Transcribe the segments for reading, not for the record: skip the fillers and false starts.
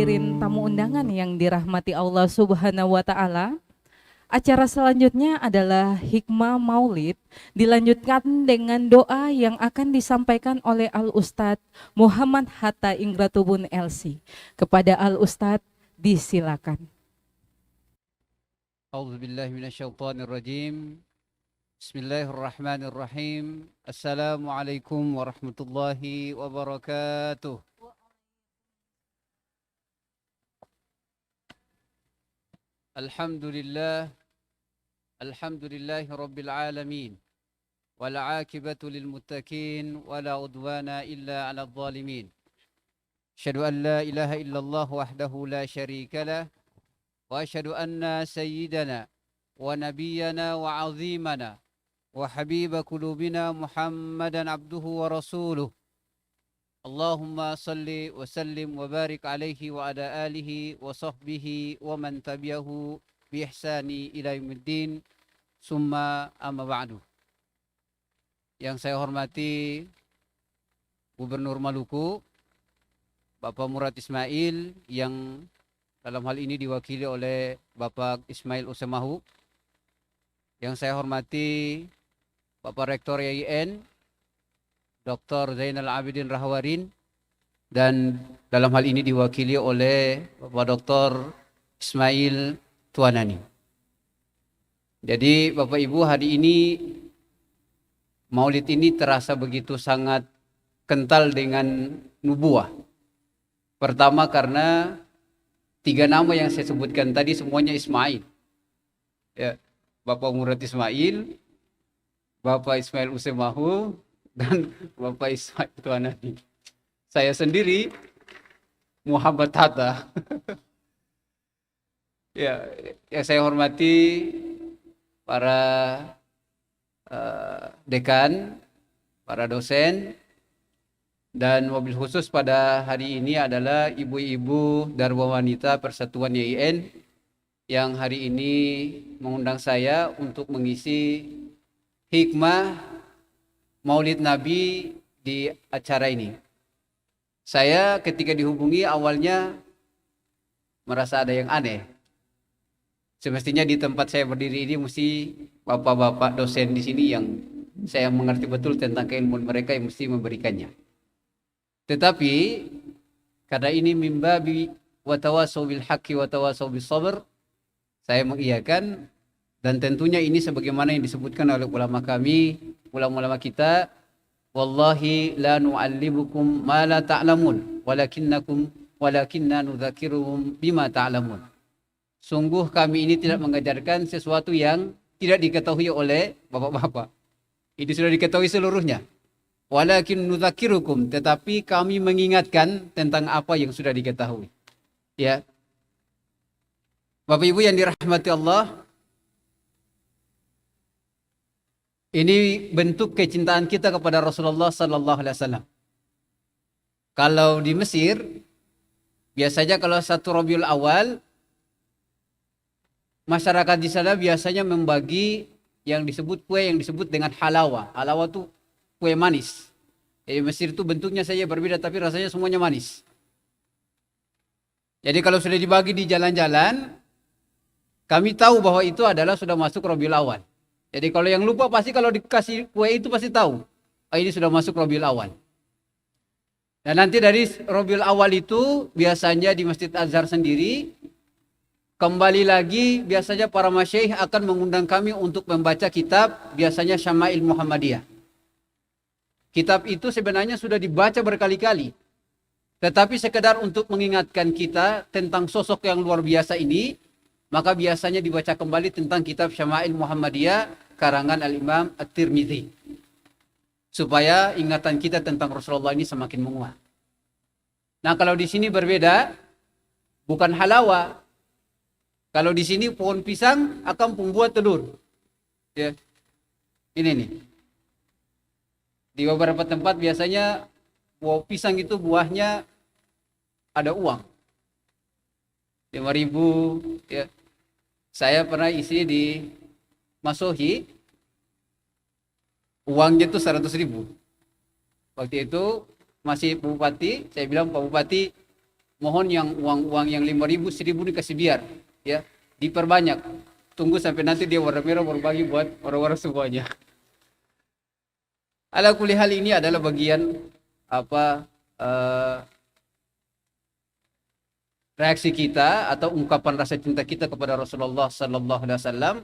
hadirin tamu undangan yang dirahmati Allah Subhanahu wa Ta'ala, acara selanjutnya adalah Hikmah Maulid, dilanjutkan dengan doa yang akan disampaikan oleh Al-Ustadz Muhammad Hatta Ingratubun LC. Kepada Al-Ustadz, disilakan. A'udzu billahi minasyaitonir rajim. Bismillahirrahmanirrahim. Assalamualaikum warahmatullahi wabarakatuh. Alhamdulillahi rabbil alamin. Wal 'aqibatu lil muttaqin wala udwana illa 'alal zalimin. Asyhadu an la ilaha illallah wahdahu la syarika lah wa asyhadu anna sayyidana wa nabiyyana wa 'azimana wa habiba qulubina Muhammadan abduhu wa rasuluh. Allahumma salli wa sallim wa barik alaihi wa ala alihi wa sahbihi wa man tabi'ahu bi ihsani ila yaumiddin. Summa amma ba'du. Yang saya hormati Gubernur Maluku Bapak Murad Ismail, yang dalam hal ini diwakili oleh Bapak Ismail Usemahu. Yang saya hormati Bapak Rektor YIN Dr. Zainal Abidin Rahwarin, dan dalam hal ini diwakili oleh Bapak Dr. Ismail Tuanani. Jadi Bapak Ibu, hari ini Maulid ini terasa begitu sangat kental dengan nubuah. Pertama karena 3 nama yang saya sebutkan tadi semuanya Ismail. Ya, Bapak Murad Ismail, Bapak Ismail Usemahu, dan Bapak Ismail Tuanani. Saya sendiri Muhammad Hatta. Ya, yang saya hormati para dekan, para dosen, dan mobil khusus pada hari ini adalah ibu-ibu Darwa Wanita Persatuan YIN yang hari ini mengundang saya untuk mengisi hikmah Maulid Nabi di acara ini. Saya ketika dihubungi awalnya merasa ada yang aneh. Semestinya di tempat saya berdiri ini mesti bapak-bapak dosen di sini yang saya mengerti betul tentang keilmuan mereka yang mesti memberikannya. Tetapi karena ini mimbabi wa tawasau bil haqqi wa tawasau bis sabr, saya mengiyakan, dan tentunya ini sebagaimana yang disebutkan oleh ulama kami, ulama-ulama kita, wallahi la nu'allimukum ma la ta'lamun walakinna nudzakiruhum bima ta'lamun. Sungguh kami ini tidak mengajarkan sesuatu yang tidak diketahui oleh bapak-bapak. Ini sudah diketahui seluruhnya. Walakin nudzakirukum, tetapi kami mengingatkan tentang apa yang sudah diketahui. Ya. Bapak Ibu yang dirahmati Allah, ini bentuk kecintaan kita kepada Rasulullah sallallahu alaihi wasallam. Kalau di Mesir, biasanya kalau 1 Rabiul Awal, masyarakat di sana biasanya membagi yang disebut kue yang disebut dengan halawa. Halawa itu kue manis. Mesir itu bentuknya saja berbeda tapi rasanya semuanya manis. Jadi kalau sudah dibagi di jalan-jalan, kami tahu bahwa itu adalah sudah masuk Rabiul Awal. Jadi kalau yang lupa pasti kalau dikasih kue itu pasti tahu. Ini sudah masuk Rabiul Awal. Dan nanti dari Rabiul Awal itu biasanya di Masjid Azhar sendiri, kembali lagi biasanya para masyaikh akan mengundang kami untuk membaca kitab, biasanya Syama'il Muhammadiyah. Kitab itu sebenarnya sudah dibaca berkali-kali. Tetapi sekedar untuk mengingatkan kita tentang sosok yang luar biasa ini, maka biasanya dibaca kembali tentang kitab Syama'il Muhammadiyah karangan Al-Imam At-Tirmidzi, supaya ingatan kita tentang Rasulullah ini semakin menguat. Nah, kalau di sini berbeda, bukan halawa. Kalau di sini pohon pisang akan membuat telur. Ya. Ini nih. Di beberapa tempat biasanya buah pisang itu buahnya ada uang. 5.000, ya. Saya pernah isi di Masohi, uangnya itu 100.000. Waktu itu masih Pak Bupati, saya bilang Pak Bupati, mohon yang uang yang 5.000, 1.000 dikasih biar, ya, diperbanyak. Tunggu sampai nanti dia warna merah baru bagi buat orang-orang semuanya. Ala kulli hal ini adalah bagian apa reaksi kita atau ungkapan rasa cinta kita kepada Rasulullah sallallahu alaihi wasallam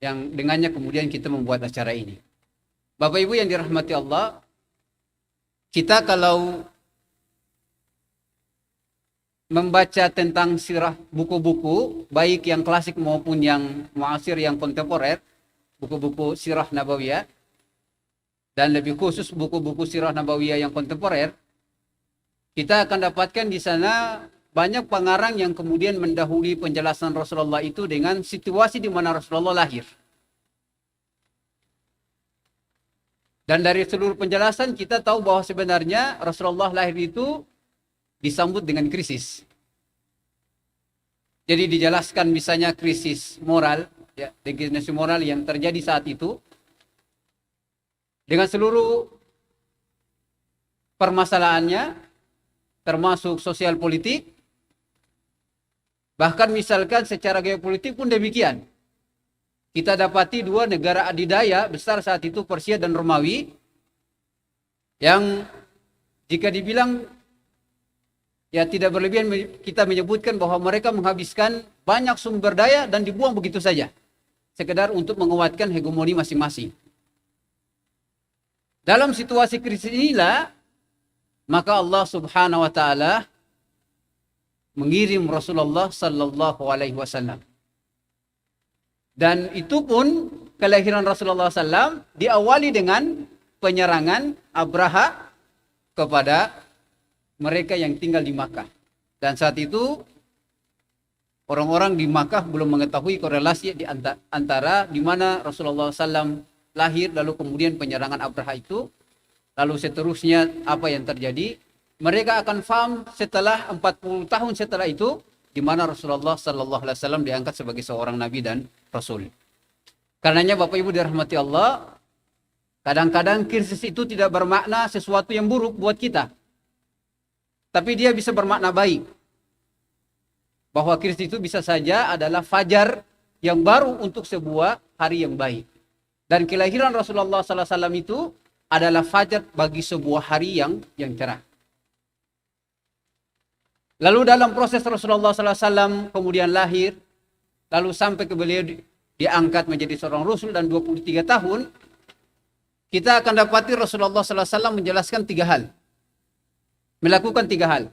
yang dengannya kemudian kita membuat acara ini. Bapak Ibu yang dirahmati Allah, kita kalau membaca tentang sirah buku-buku baik yang klasik maupun yang muasir yang kontemporer, buku-buku sirah nabawiyah dan lebih khusus buku-buku sirah nabawiyah yang kontemporer, kita akan dapatkan di sana banyak pengarang yang kemudian mendahului penjelasan Rasulullah itu dengan situasi di mana Rasulullah lahir. Dan dari seluruh penjelasan kita tahu bahwa sebenarnya Rasulullah lahir itu disambut dengan krisis. Jadi dijelaskan misalnya krisis moral, ya, krisis moral yang terjadi saat itu dengan seluruh permasalahannya, termasuk sosial politik, bahkan misalkan secara geopolitik pun demikian. Kita dapati dua negara adidaya besar saat itu, Persia dan Romawi, yang jika dibilang ya tidak berlebihan kita menyebutkan bahwa mereka menghabiskan banyak sumber daya dan dibuang begitu saja, sekedar untuk menguatkan hegemoni masing-masing. Dalam situasi krisis inilah, maka Allah Subhanahu wa taala mengirim Rasulullah sallallahu alaihi wasallam. Dan itu pun kelahiran Rasulullah SAW diawali dengan penyerangan Abraha kepada mereka yang tinggal di Makkah. Dan saat itu orang-orang di Makkah belum mengetahui korelasi di antara di mana Rasulullah SAW lahir, lalu kemudian penyerangan Abraha itu, lalu seterusnya apa yang terjadi. Mereka akan paham setelah 40 tahun setelah itu, di mana Rasulullah SAW diangkat sebagai seorang nabi dan rasul. Karenanya Bapak Ibu dirahmati Allah, kadang-kadang krisis itu tidak bermakna sesuatu yang buruk buat kita, tapi dia bisa bermakna baik. Bahwa krisis itu bisa saja adalah fajar yang baru untuk sebuah hari yang baik. Dan kelahiran Rasulullah SAW itu adalah fajar bagi sebuah hari yang cerah. Lalu dalam proses Rasulullah SAW kemudian lahir, lalu sampai ke beliau diangkat menjadi seorang Rasul dan 23 tahun, kita akan dapati Rasulullah SAW menjelaskan 3 hal. Melakukan 3 hal.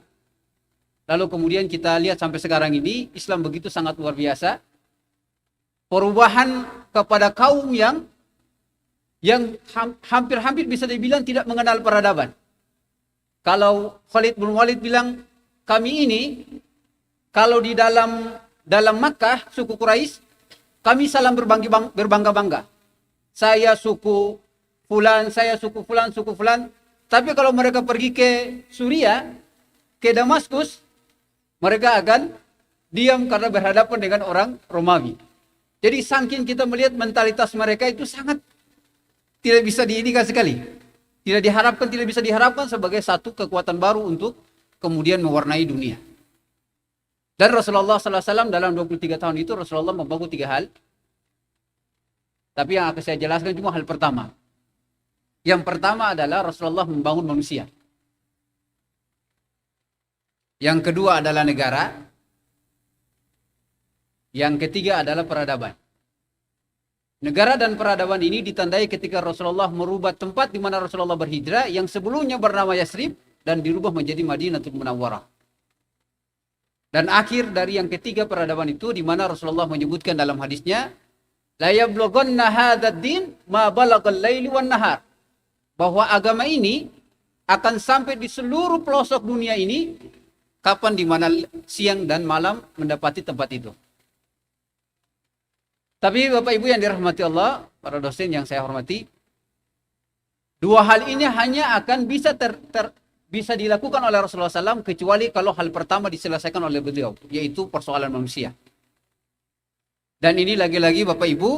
Lalu kemudian kita lihat sampai sekarang ini, Islam begitu sangat luar biasa. Perubahan kepada kaum yang hampir-hampir bisa dibilang tidak mengenal peradaban. Kalau Khalid bin Walid bilang, kami ini kalau di dalam Makkah suku Quraisy, kami salam berbangga-bangga. Saya suku fulan, saya suku fulan, suku fulan. Tapi kalau mereka pergi ke Suriah, ke Damaskus, mereka akan diam karena berhadapan dengan orang Romawi. Jadi saking kita melihat mentalitas mereka itu sangat tidak bisa diindikan sekali. Tidak bisa diharapkan sebagai satu kekuatan baru untuk kemudian mewarnai dunia. Dan Rasulullah SAW dalam 23 tahun itu Rasulullah membangun 3 hal. Tapi yang akan saya jelaskan cuma hal pertama. Yang pertama adalah Rasulullah membangun manusia. Yang kedua adalah negara. Yang ketiga adalah peradaban. Negara dan peradaban ini ditandai ketika Rasulullah merubah tempat di mana Rasulullah berhijrah yang sebelumnya bernama Yasrib dan dirubah menjadi Madinatul Munawwarah. Dan akhir dari yang ketiga peradaban itu di mana Rasulullah menyebutkan dalam hadisnya, la yablughanna hadzal din ma balagal laili wan nahar. Bahwa agama ini akan sampai di seluruh pelosok dunia ini kapan di mana siang dan malam mendapati tempat itu. Tapi Bapak Ibu yang dirahmati Allah, para dosen yang saya hormati, 2 hal ini hanya akan bisa dilakukan oleh Rasulullah SAW kecuali kalau hal pertama diselesaikan oleh beliau, yaitu persoalan manusia. Dan ini lagi-lagi Bapak Ibu,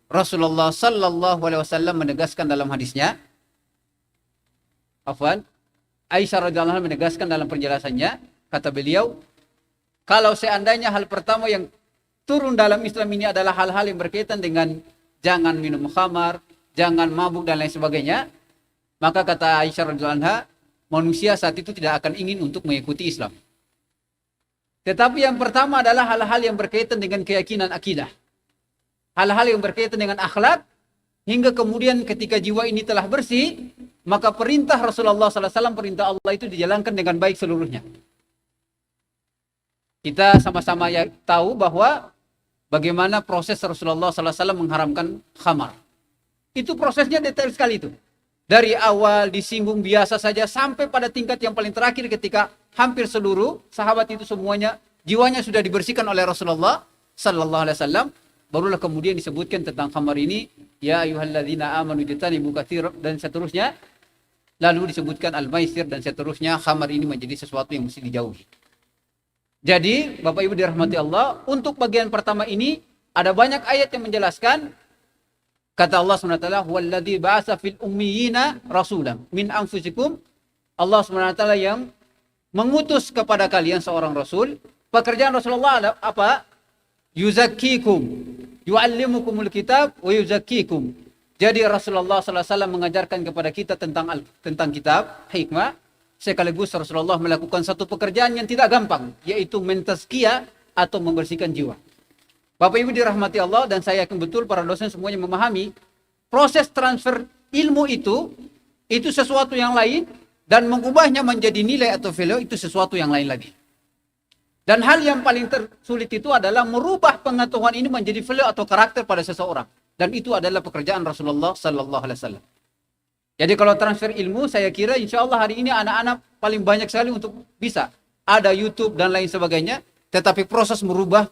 Rasulullah SAW menegaskan dalam hadisnya, Aisyah radhiyallahu anha menegaskan dalam penjelasannya, kata beliau, kalau seandainya hal pertama yang turun dalam Islam ini adalah hal-hal yang berkaitan dengan jangan minum khamar, jangan mabuk dan lain sebagainya, maka kata Aisyah radhiyallahu anha, manusia saat itu tidak akan ingin untuk mengikuti Islam. Tetapi yang pertama adalah hal-hal yang berkaitan dengan keyakinan akidah. Hal-hal yang berkaitan dengan akhlak, hingga kemudian ketika jiwa ini telah bersih, maka perintah Rasulullah SAW, perintah Allah itu dijalankan dengan baik seluruhnya. Kita sama-sama ya tahu bahwa bagaimana proses Rasulullah SAW mengharamkan khamar. Itu prosesnya detail sekali itu. Dari awal disinggung biasa saja sampai pada tingkat yang paling terakhir ketika hampir seluruh sahabat itu semuanya jiwanya sudah dibersihkan oleh Rasulullah sallallahu alaihi wasallam, barulah kemudian disebutkan tentang khamar ini, ya ayyuhalladzina amanu jtanibu katsir dan seterusnya. Lalu disebutkan al-maisir dan seterusnya. Khamar ini menjadi sesuatu yang mesti dijauhi. Jadi, Bapak Ibu dirahmati Allah, untuk bagian pertama ini ada banyak ayat yang menjelaskan. Kata Allah SWT, "Huwallazi ba'atsa fil ummiyina rasulan min anfusikum." Allah SWT yang mengutus kepada kalian seorang rasul. Pekerjaan Rasulullah adalah apa? Yuzakkikum, yu'allimukumul kitab wa yuzakkikum. Jadi Rasulullah SAW mengajarkan kepada kita tentang kitab, hikmah. Sekaligus Rasulullah melakukan satu pekerjaan yang tidak gampang, yaitu mentazkiyah atau membersihkan jiwa. Bapak Ibu dirahmati Allah, dan saya yakin betul para dosen semuanya memahami, proses transfer ilmu itu sesuatu yang lain, dan mengubahnya menjadi nilai atau value itu sesuatu yang lain lagi. Dan hal yang paling sulit itu adalah merubah pengetahuan ini menjadi value atau karakter pada seseorang. Dan itu adalah pekerjaan Rasulullah sallallahu alaihi wasallam. Jadi kalau transfer ilmu, saya kira insya Allah hari ini anak-anak paling banyak sekali untuk bisa. Ada YouTube dan lain sebagainya, tetapi proses merubah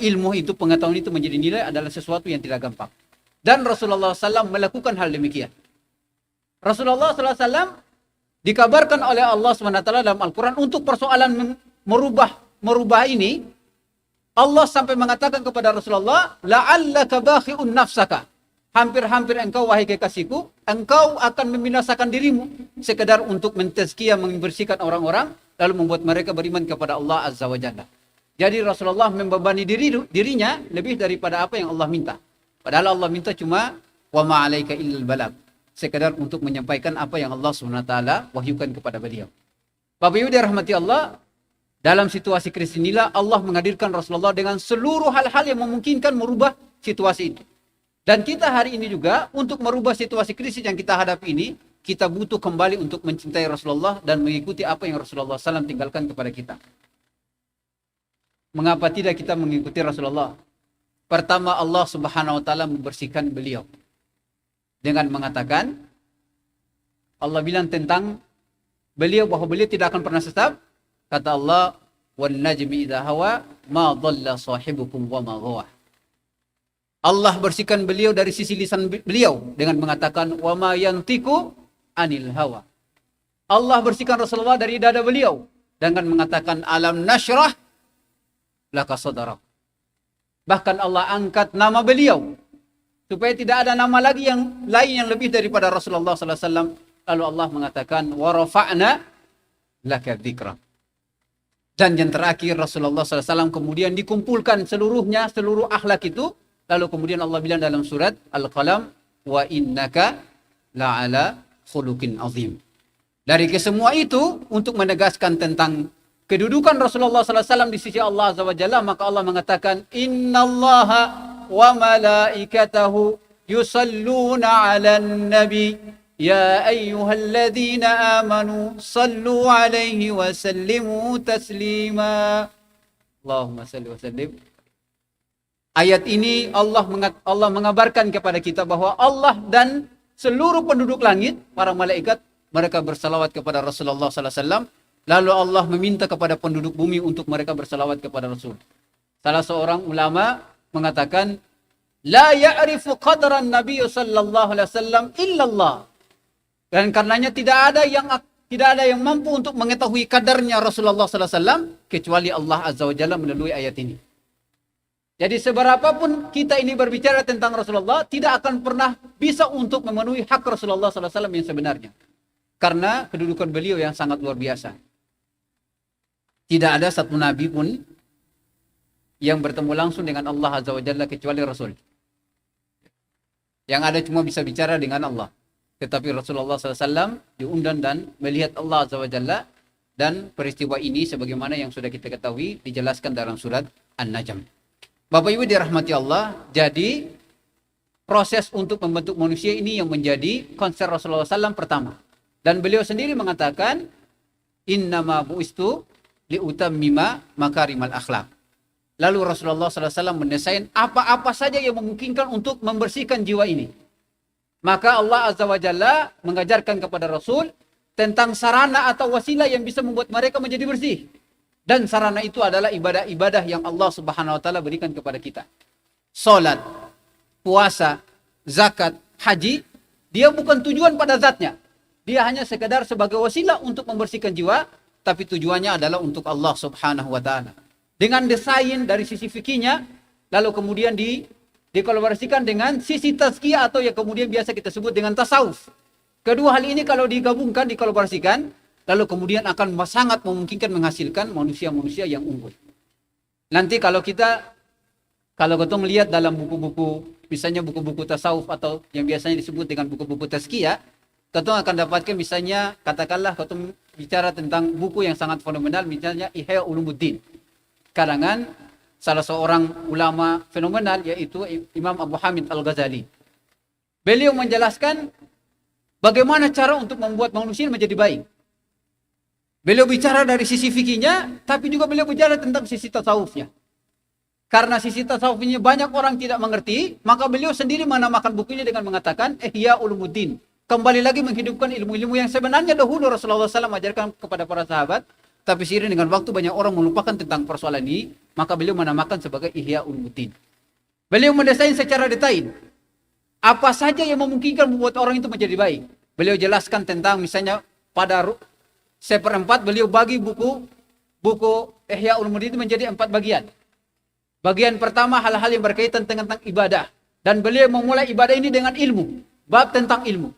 ilmu itu, pengetahuan itu menjadi nilai adalah sesuatu yang tidak gampang. Dan Rasulullah SAW melakukan hal demikian. Rasulullah SAW dikabarkan oleh Allah SWT dalam Al-Quran untuk persoalan merubah ini, Allah sampai mengatakan kepada Rasulullah, la'allaka bakhi'un nafsaka. Hampir-hampir engkau, wahai kekasihku, engkau akan membinasakan dirimu sekedar untuk mentazkiyah, membersihkan orang-orang, lalu membuat mereka beriman kepada Allah Azza wa Jalla. Jadi Rasulullah membebani dirinya lebih daripada apa yang Allah minta. Padahal Allah minta cuma wa ma'alaika illal balag, sekedar untuk menyampaikan apa yang Allah SWT wahyukan kepada beliau. Bapak Ibu dirahmati Allah, dalam situasi krisis inilah Allah menghadirkan Rasulullah dengan seluruh hal-hal yang memungkinkan merubah situasi itu. Dan kita hari ini juga untuk merubah situasi krisis yang kita hadapi ini, kita butuh kembali untuk mencintai Rasulullah dan mengikuti apa yang Rasulullah SAW tinggalkan kepada kita. Mengapa tidak kita mengikuti Rasulullah? Pertama, Allah Subhanahu wa taala membersihkan beliau dengan mengatakan, Allah bilang tentang beliau bahwa beliau tidak akan pernah sesat. Kata Allah, "Wan najmi idza hawa ma dhalla sahibukum wa ma ghawa." Allah bersihkan beliau dari sisi lisan beliau dengan mengatakan, "Wa ma yantiqu anil hawa." Allah bersihkan Rasulullah dari dada beliau dengan mengatakan, "Alam nashrah laka sadrak." Bahkan Allah angkat nama beliau supaya tidak ada nama lagi yang lain yang lebih daripada Rasulullah sallallahu alaihi wasallam. Lalu Allah mengatakan, "Wa rafa'na laka dzikra." Dan yang terakhir Rasulullah sallallahu alaihi wasallam kemudian dikumpulkan seluruhnya, seluruh akhlak itu. Lalu kemudian Allah bilang dalam surat Al-Qalam, "Wa innaka la'ala khuluqin azim." Dari kesemua itu, untuk menegaskan tentang kedudukan Rasulullah SAW di sisi Allah Azza wa Jalla, maka Allah mengatakan, "Innallaha wa malaikatahu yusalluna 'alan nabi ya ayyuhalladzina amanu sallu 'alaihi wa sallimu taslima." Allahumma salli wa sallim. Ayat ini Allah mengabarkan kepada kita bahwa Allah dan seluruh penduduk langit, para malaikat, mereka bersalawat kepada Rasulullah SAW. Lalu Allah meminta kepada penduduk bumi untuk mereka bersalawat kepada Rasul. Salah seorang ulama mengatakan, "La ya'rifu qadran Nabi sallallahu alaihi wasallam illallah." Dan karenanya tidak ada yang mampu untuk mengetahui kadarnya Rasulullah sallallahu alaihi wasallam kecuali Allah Azza wa Jalla melalui ayat ini. Jadi seberapapun kita ini berbicara tentang Rasulullah, tidak akan pernah bisa untuk memenuhi hak Rasulullah sallallahu alaihi wasallam yang sebenarnya. Karena kedudukan beliau yang sangat luar biasa. Tidak ada satu nabi pun yang bertemu langsung dengan Allah Azza wa Jalla kecuali Rasul. Yang ada cuma bisa bicara dengan Allah. Tetapi Rasulullah SAW diundang dan melihat Allah Azza wa Jalla, dan peristiwa ini sebagaimana yang sudah kita ketahui dijelaskan dalam surat An-Najm. Bapak Ibu dirahmati Allah, jadi proses untuk membentuk manusia ini yang menjadi concern Rasulullah SAW pertama. Dan beliau sendiri mengatakan, innama bu'istu liutammima makarimal akhlak. Lalu Rasulullah SAW mendesain apa-apa saja yang memungkinkan untuk membersihkan jiwa ini. Maka Allah Azza wa Jalla mengajarkan kepada Rasul tentang sarana atau wasilah yang bisa membuat mereka menjadi bersih. Dan sarana itu adalah ibadah-ibadah yang Allah Subhanahu wa Ta'ala berikan kepada kita. Salat, puasa, zakat, haji, dia bukan tujuan pada zatnya. Dia hanya sekedar sebagai wasilah untuk membersihkan jiwa, tapi tujuannya adalah untuk Allah Subhanahu wa Ta'ala. Dengan desain dari sisi fikihnya, lalu kemudian dikolaborasikan dengan sisi tazkiyah atau yang kemudian biasa kita sebut dengan tasawuf. Kedua hal ini kalau digabungkan, dikolaborasikan, lalu kemudian akan sangat memungkinkan menghasilkan manusia-manusia yang unggul. Nanti kalau kita melihat dalam buku-buku, misalnya buku-buku tasawuf atau yang biasanya disebut dengan buku-buku tazkiyah, kita akan dapatkan misalnya, katakanlah kita bicara tentang buku yang sangat fenomenal, misalnya Ihya Ulumuddin, karangan salah seorang ulama fenomenal yaitu Imam Abu Hamid Al-Ghazali. Beliau menjelaskan bagaimana cara untuk membuat manusia menjadi baik. Beliau bicara dari sisi fikihnya, tapi juga beliau bicara tentang sisi tasawufnya. Karena sisi tasawufnya banyak orang tidak mengerti, maka beliau sendiri menamakan bukunya dengan mengatakan Ihya Ulumuddin. Kembali lagi menghidupkan ilmu-ilmu yang sebenarnya dahulu Rasulullah SAW ajarkan kepada para sahabat, tapi seiring dengan waktu banyak orang melupakan tentang persoalan ini, maka beliau menamakan sebagai Ihya Ulumuddin. Beliau mendesain secara detail apa saja yang memungkinkan membuat orang itu menjadi baik. Beliau jelaskan tentang misalnya pada seperempat beliau bagi buku Ihya Ulumuddin menjadi 4 bagian. Bagian pertama hal-hal yang berkaitan tentang ibadah, dan beliau memulai ibadah ini dengan ilmu, bab tentang ilmu.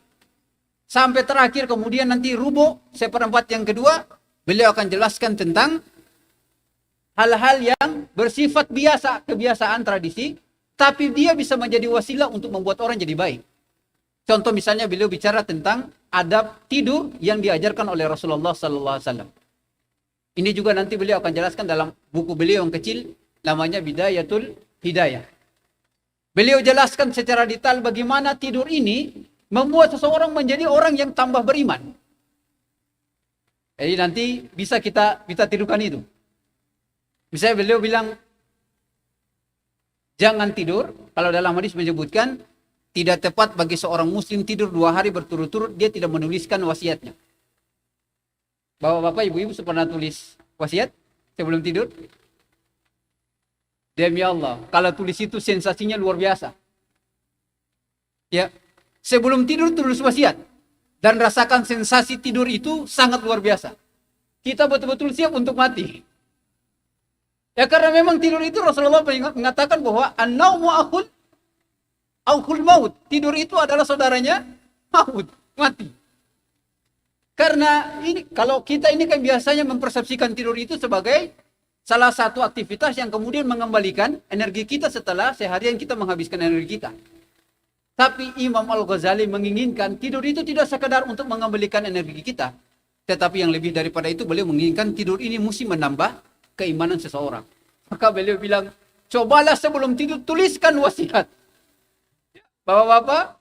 Sampai terakhir kemudian nanti rubu seperempat yang kedua, beliau akan jelaskan tentang hal-hal yang bersifat biasa, kebiasaan, tradisi, tapi dia bisa menjadi wasilah untuk membuat orang jadi baik. Contoh misalnya beliau bicara tentang adab tidur yang diajarkan oleh Rasulullah SAW. Ini juga nanti beliau akan jelaskan dalam buku beliau yang kecil, namanya Bidayatul Hidayah. Beliau jelaskan secara detail bagaimana tidur ini membuat seseorang menjadi orang yang tambah beriman. Jadi nanti bisa kita tidurkan itu. Misalnya beliau bilang, jangan tidur, kalau dalam hadis menyebutkan, tidak tepat bagi seorang muslim tidur 2 hari berturut-turut, dia tidak menuliskan wasiatnya. Bapak-bapak, ibu-ibu pernah tulis wasiat sebelum tidur? Demi Allah, kalau tulis itu sensasinya luar biasa. Ya, sebelum tidur tulis wasiat. Dan rasakan sensasi tidur itu sangat luar biasa. Kita betul-betul siap untuk mati. Ya karena memang tidur itu Rasulullah mengatakan bahwa an-naumu akhul maut. Tidur itu adalah saudaranya maut, mati. Karena ini kalau kita ini kan biasanya mempersepsikan tidur itu sebagai salah satu aktivitas yang kemudian mengembalikan energi kita setelah seharian kita menghabiskan energi kita. Tapi Imam Al-Ghazali menginginkan tidur itu tidak sekadar untuk mengembalikan energi kita. Tetapi yang lebih daripada itu beliau menginginkan tidur ini mesti menambah keimanan seseorang. Maka beliau bilang, cobalah sebelum tidur tuliskan wasiat. Bapak-bapak,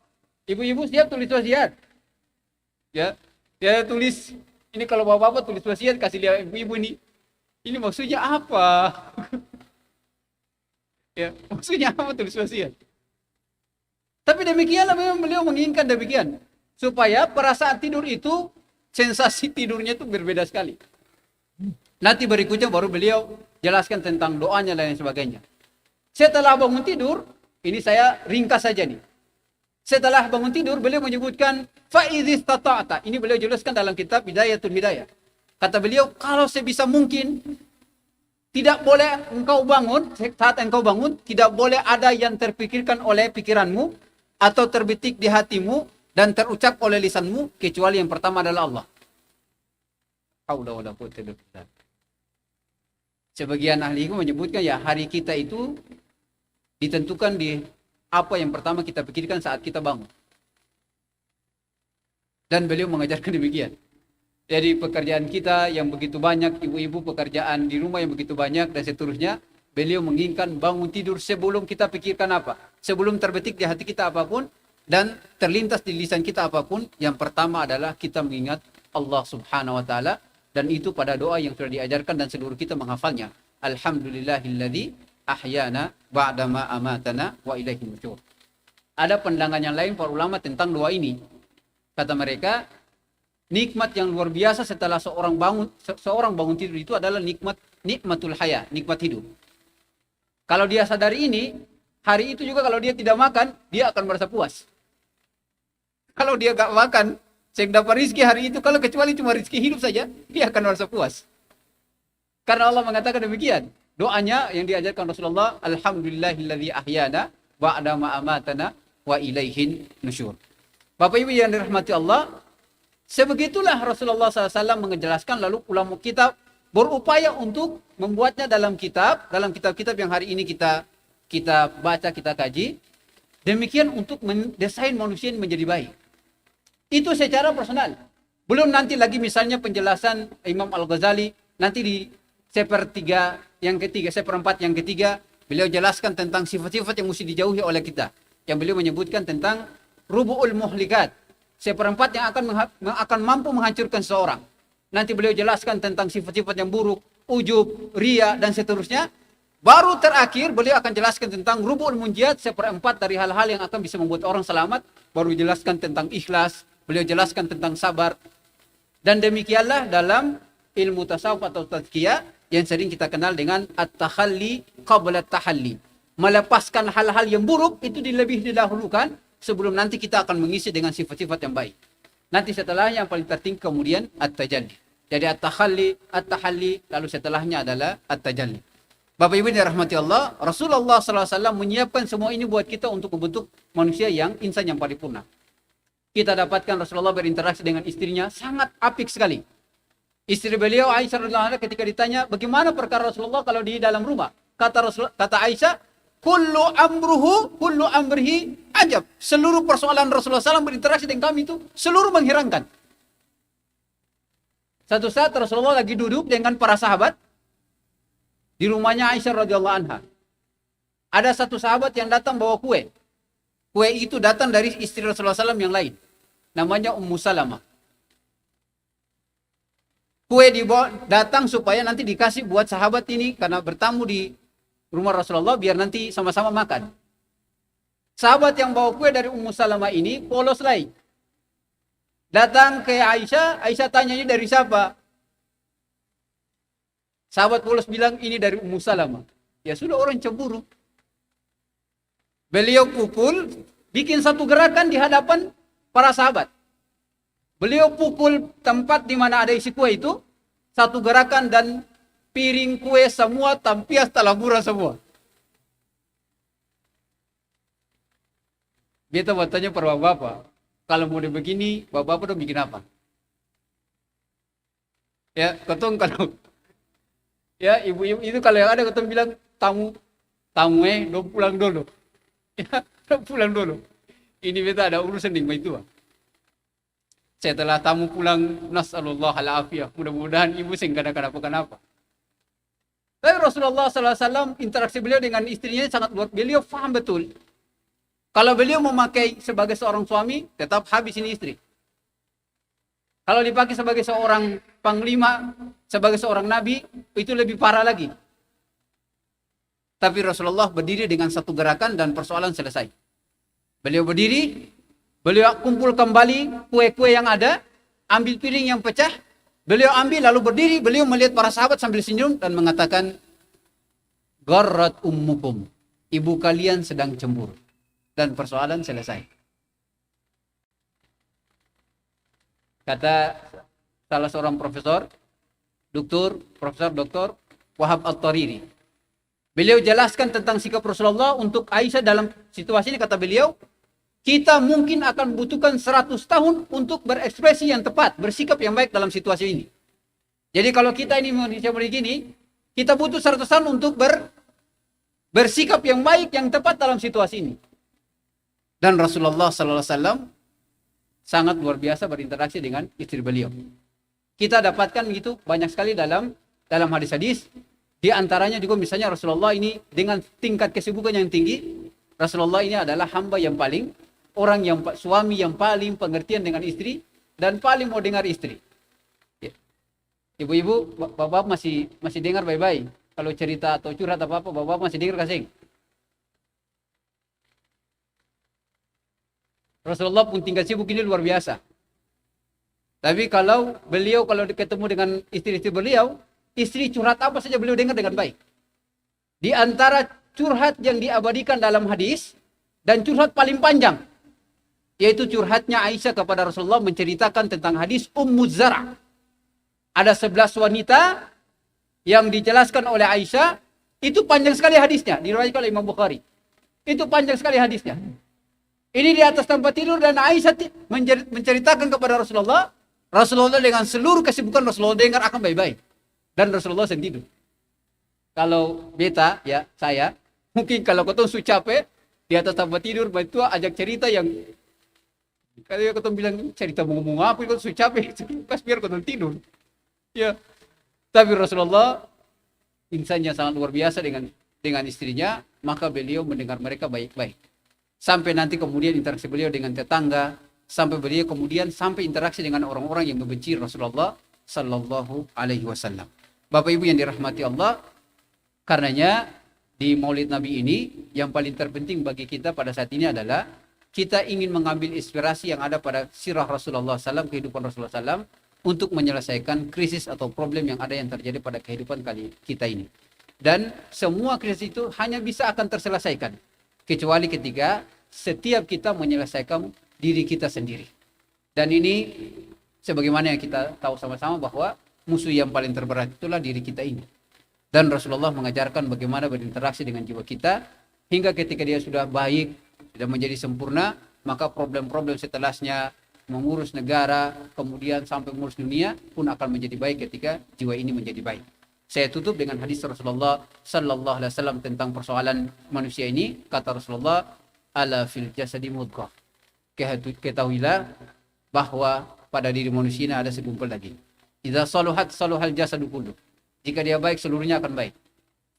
ibu-ibu siap tulis wasiat? Ya, dia tulis, ini kalau bapak-bapak tulis wasiat, kasih lihat ibu-ibu ini. Ini maksudnya apa? Ya, maksudnya apa tulis wasiat? Tapi demikianlah memang beliau menginginkan demikian. Supaya perasaan tidur itu, sensasi tidurnya itu berbeda sekali. Nanti berikutnya baru beliau jelaskan tentang doanya dan lain sebagainya. Setelah bangun tidur, ini saya ringkas saja nih. Setelah bangun tidur, beliau menyebutkan fa'idzis tata'ata. Ini beliau jelaskan dalam kitab Bidayatul Hidayah. Kata beliau, kalau sebisa mungkin, tidak boleh engkau bangun, saat engkau bangun, tidak boleh ada yang terpikirkan oleh pikiranmu, atau terbetik di hatimu, dan terucap oleh lisanmu, kecuali yang pertama adalah Allah. Sebagian ahli hukum menyebutkan ya hari kita itu ditentukan di apa yang pertama kita pikirkan saat kita bangun. Dan beliau mengajarkan demikian. Jadi pekerjaan kita yang begitu banyak, ibu-ibu pekerjaan di rumah yang begitu banyak dan seterusnya, beliau menginginkan bangun tidur sebelum kita pikirkan apa. Sebelum terbetik di hati kita apapun dan terlintas di lisan kita apapun, yang pertama adalah kita mengingat Allah Subhanahu wa taala, dan itu pada doa yang sudah diajarkan dan seluruh kita menghafalnya. Alhamdulillahilladzi ahyana ba'dama amatana wa ilaihi nusyur. Ada pandangan yang lain para ulama tentang doa ini. Kata mereka, nikmat yang luar biasa setelah seorang bangun tidur itu adalah nikmatul haya, nikmat hidup. Kalau dia sadari ini, hari itu juga kalau dia tidak makan, dia akan merasa puas. Kalau dia gak makan, sehingga dapat rizki hari itu, kalau kecuali cuma rizki hidup saja, dia akan merasa puas. Karena Allah mengatakan demikian. Doanya yang diajarkan Rasulullah, Alhamdulillahilladzi ahyana ba'da ma amatana wa ilaihin nusyur. Bapak Ibu yang dirahmati Allah, sebegitulah Rasulullah SAW menjelaskan, lalu ulama kita berupaya untuk membuatnya dalam kitab-kitab yang hari ini kita baca, kita kaji. Demikian untuk mendesain manusia ini menjadi baik. Itu secara personal. Belum nanti lagi misalnya penjelasan Imam Al-Ghazali, nanti di seperempat yang ketiga, beliau jelaskan tentang sifat-sifat yang mesti dijauhi oleh kita. Yang beliau menyebutkan tentang rubu'ul muhlikat, seperempat yang akan mampu menghancurkan seseorang. Nanti beliau jelaskan tentang sifat-sifat yang buruk, ujub, ria, dan seterusnya. Baru terakhir beliau akan jelaskan tentang rubu'ul munjiat, seperempat dari hal-hal yang akan bisa membuat orang selamat. Baru jelaskan tentang ikhlas, beliau jelaskan tentang sabar. Dan demikianlah dalam ilmu tasawuf atau tazkiyah yang sering kita kenal dengan at-takhalli qabla at-tahalli. Melepaskan hal-hal yang buruk itu lebih didahulukan sebelum nanti kita akan mengisi dengan sifat-sifat yang baik. Nanti setelahnya yang paling tertinggi kemudian at-tajalli. Jadi at-takhalli, at-tahalli, lalu setelahnya adalah at-tajalli. Bapak Ibu yang dirahmati Allah, Rasulullah SAW menyiapkan semua ini buat kita untuk membentuk manusia yang insan yang paripurna. Kita dapatkan Rasulullah berinteraksi dengan istrinya sangat apik sekali. Istri beliau Aisyah radhiyallahu anha ketika ditanya bagaimana perkara Rasulullah kalau di dalam rumah, kata Aisyah, kullu amrihi ajab. Seluruh persoalan Rasulullah SAW berinteraksi dengan kami itu seluruh mengherankan. Satu saat Rasulullah lagi duduk dengan para sahabat di rumahnya Aisyah radhiyallahu anha. Ada satu sahabat yang datang bawa kue. Kue itu datang dari istri Rasulullah SAW yang lain. Namanya Ummu Salamah. Kue dibawa datang supaya nanti dikasih buat sahabat ini karena bertamu di rumah Rasulullah biar nanti sama-sama makan. Sahabat yang bawa kue dari Ummu Salamah ini polos lagi. Datang ke Aisyah, Aisyah tanya ini dari siapa? Sahabat polos bilang ini dari Ummu Salamah. Ya sudah, orang cemburu. Beliau pukul, bikin satu gerakan di hadapan para sahabat. Beliau pukul tempat di mana ada isi kue itu, satu gerakan dan piring kue semua tampias talabura semua. Beta bertanya para bapak, kalau mau begini, bapak udah bikin apa? Ya, ketong kalau ya ibu-ibu itu kalau yang ada ketong bilang tamu do pulang dulu. Ya, do pulang dulu. Ini beta ada urusan dengan itu. Setelah tamu pulang, nasallallahu al-afiyah. Mudah-mudahan ibu sehingga kenapa-kenapa. Tapi Rasulullah SAW interaksi beliau dengan istrinya sangat luar. Beliau faham betul. Kalau beliau memakai sebagai seorang suami, tetap habis ini istri. Kalau dipakai sebagai seorang panglima, sebagai seorang nabi, itu lebih parah lagi. Tapi Rasulullah berdiri dengan satu gerakan dan persoalan selesai. Beliau berdiri, beliau kumpul kembali kue-kue yang ada, ambil piring yang pecah, beliau ambil lalu berdiri, beliau melihat para sahabat sambil senyum dan mengatakan, Gharrat ummukum, ibu kalian sedang cemburu. Dan persoalan selesai. Kata salah seorang profesor, Profesor Dr. Wahab Al-Tariri. Beliau jelaskan tentang sikap Rasulullah untuk Aisyah dalam situasi ini, kata beliau, kita mungkin akan membutuhkan 100 tahun untuk berekspresi yang tepat, bersikap yang baik dalam situasi ini. Jadi kalau kita ini manusia begini, Kita butuh 100 tahun untuk bersikap yang baik, yang tepat dalam situasi ini. Dan Rasulullah sallallahu alaihi wasallam sangat luar biasa berinteraksi dengan istri beliau. Kita dapatkan gitu banyak sekali dalam hadis-hadis. Di antaranya juga misalnya Rasulullah ini dengan tingkat kesibukan yang tinggi, Rasulullah ini adalah hamba yang paling, orang yang suami yang paling pengertian dengan istri dan paling mau dengar istri. Ya. Ibu-ibu, bapak masih dengar baik-baik. Kalau cerita atau curhat apa-apa, bapak masih dengar kasih. Rasulullah pun tingkat sibuk ini luar biasa. Tapi kalau ketemu dengan istri-istri beliau, istri curhat apa saja beliau dengar dengan baik. Di antara curhat yang diabadikan dalam hadis dan curhat paling panjang, yaitu curhatnya Aisyah kepada Rasulullah menceritakan tentang hadis Ummu Zara. Ada 11 wanita yang dijelaskan oleh Aisyah, itu panjang sekali hadisnya, diriwayatkan oleh Imam Bukhari. Itu panjang sekali hadisnya. Ini di atas tempat tidur dan Aisyah menceritakan kepada Rasulullah. Rasulullah dengan seluruh kesibukan Rasulullah dengar akan baik-baik. Dan Rasulullah sendiri. Kalau beta, ya saya, mungkin kalau kau su capek, di atas tempat tidur, itu ajak cerita yang, kalau kau bilang cerita mau ngomong apa, kau su capek, pas biar kau tidur. Ya, tapi Rasulullah, insannya sangat luar biasa dengan istrinya, maka beliau mendengar mereka baik-baik. Sampai nanti kemudian interaksi beliau dengan tetangga, sampai beliau kemudian sampai interaksi dengan orang-orang yang membenci Rasulullah sallallahu alaihi wasallam. Bapak Ibu yang dirahmati Allah, karenanya di Maulid Nabi ini yang paling terpenting bagi kita pada saat ini adalah kita ingin mengambil inspirasi yang ada pada sirah Rasulullah SAW, kehidupan Rasulullah SAW, untuk menyelesaikan krisis atau problem yang ada yang terjadi pada kehidupan kita ini. Dan semua krisis itu hanya bisa akan terselesaikan kecuali ketika setiap kita menyelesaikan diri kita sendiri. Dan ini sebagaimana yang kita tahu sama-sama bahwa musuh yang paling terberat itulah diri kita ini. Dan Rasulullah mengajarkan bagaimana berinteraksi dengan jiwa kita, hingga ketika dia sudah baik, sudah menjadi sempurna, maka problem-problem setelahnya, mengurus negara, kemudian sampai mengurus dunia pun akan menjadi baik ketika jiwa ini menjadi baik. Saya tutup dengan hadis Rasulullah sallallahu alaihi wasallam tentang persoalan manusia ini. Kata Rasulullah, ala fil jasadi mudghah. Ketahuilah bahwa pada diri manusia ini ada segumpal daging. Idza saluhat saluhal jasadu kullu. Jika dia baik, seluruhnya akan baik.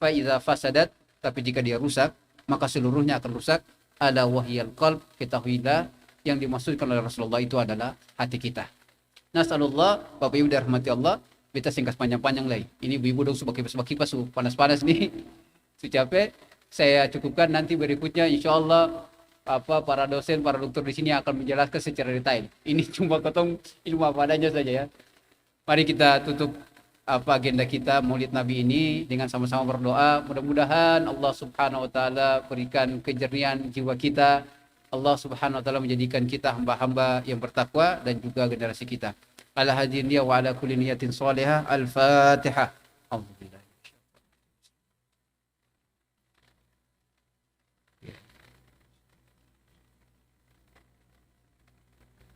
Fa idza fasadat, tapi jika dia rusak, maka seluruhnya akan rusak. Ala wahyal qalb. Ketahuilah yang dimaksudkan oleh Rasulullah itu adalah hati kita. Nasallallahu, Bapak Ibu dirahmati Allah, kita singkat panjang-panjang lagi. Ini ibu-ibu dong sebagai kipas panas-panas nih. Su capek. Saya cukupkan, nanti berikutnya insyaallah para dosen, para dokter di sini akan menjelaskan secara detail. Ini cuma ketong ilmu apa adanya saja ya. Mari kita tutup agenda kita Maulid Nabi ini dengan sama-sama berdoa. Mudah-mudahan Allah Subhanahu wa taala berikan kejernihan jiwa kita. Allah Subhanahu wa taala menjadikan kita hamba-hamba yang bertakwa dan juga generasi kita. Ala hadirin wa ala kulli niyatin salihah. Al-Fatihah. Alhamdulillah.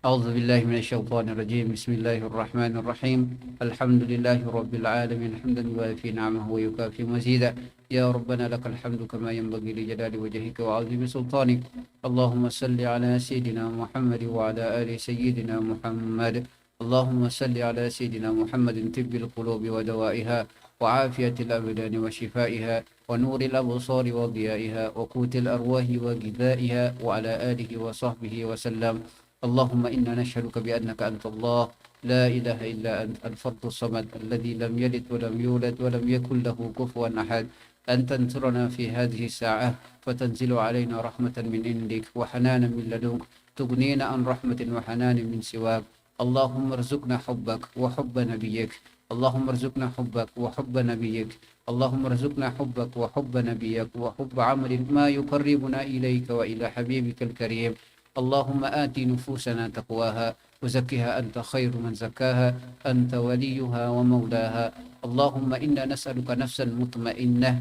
أعوذ بالله من الشيطان الرجيم بسم الله الرحمن الرحيم الحمد لله رب العالمين حمدا يوافي نعمه ويكافي مزيدا يا ربنا لك الحمد كما ينبغي لجلال وجهك وعظيم سلطانك اللهم صل على سيدنا محمد وعلى آل سيدنا محمد اللهم صل على سيدنا محمد طب القلوب ودوائها وعافية الأبدان وشفائها ونور الأبصار وضيائها وقوت الأرواح وغذائها وعلى آله وصحبه وسلم اللهم إنا نشهدك بأنك أنت الله لا إله إلا أنت الفرد الصمد الذي لم يلد ولم يولد ولم يكن له كفوا أحد أن تنصرنا في هذه الساعة فتنزل علينا رحمة من عندك وحنانا من لدنك تغنينا عن رحمة وحنان من سواك اللهم ارزقنا حبك وحب نبيك اللهم ارزقنا حبك وحب نبيك اللهم ارزقنا حبك وحب نبيك وحب عمل ما يقربنا إليك وإلى حبيبك الكريم اللهم آت نفوسنا تقواها وزكها أنت خير من زكاها أنت وليها ومولاها اللهم إنا نسألك نفسا مطمئنة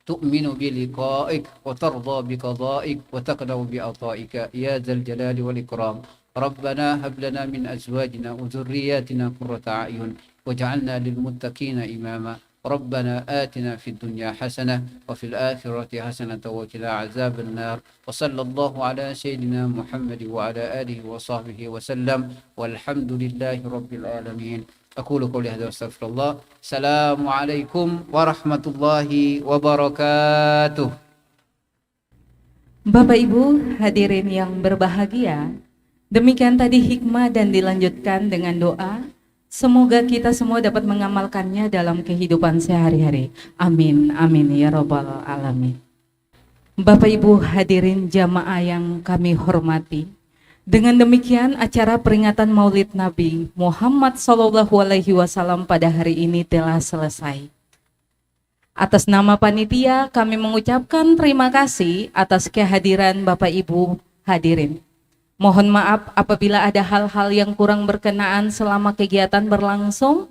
تؤمن بلقائك وترضى بقضائك وتقنع بعطائك يا ذا الجلال والإكرام ربنا هب لنا من أزواجنا وذرياتنا قرة أعين واجعلنا للمتقين إماما ربنا آتنا في الدنيا حسنة وفي الآخرة حسنة وقنا عذاب النار وصلى الله على سيدنا محمد وعلى آله وصحبه وسلم والحمد لله رب العالمين أقول قولي هذا واستغفر الله السلام عليكم ورحمة الله وبركاته. Bapak Ibu hadirin yang berbahagia, demikian tadi hikmah dan dilanjutkan dengan doa. Semoga kita semua dapat mengamalkannya dalam kehidupan sehari-hari. Amin, amin ya robbal alamin. Bapak Ibu hadirin jamaah yang kami hormati, dengan demikian acara peringatan Maulid Nabi Muhammad SAW pada hari ini telah selesai. Atas nama panitia kami mengucapkan terima kasih atas kehadiran Bapak Ibu hadirin. Mohon maaf apabila ada hal-hal yang kurang berkenaan selama kegiatan berlangsung.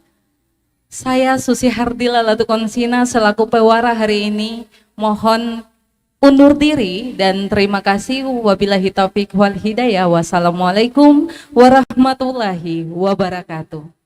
Saya Susi Hardila Latukonsina selaku pewara hari ini mohon undur diri dan terima kasih. Wabillahi taufiq wal hidayah. Wassalamualaikum warahmatullahi wabarakatuh.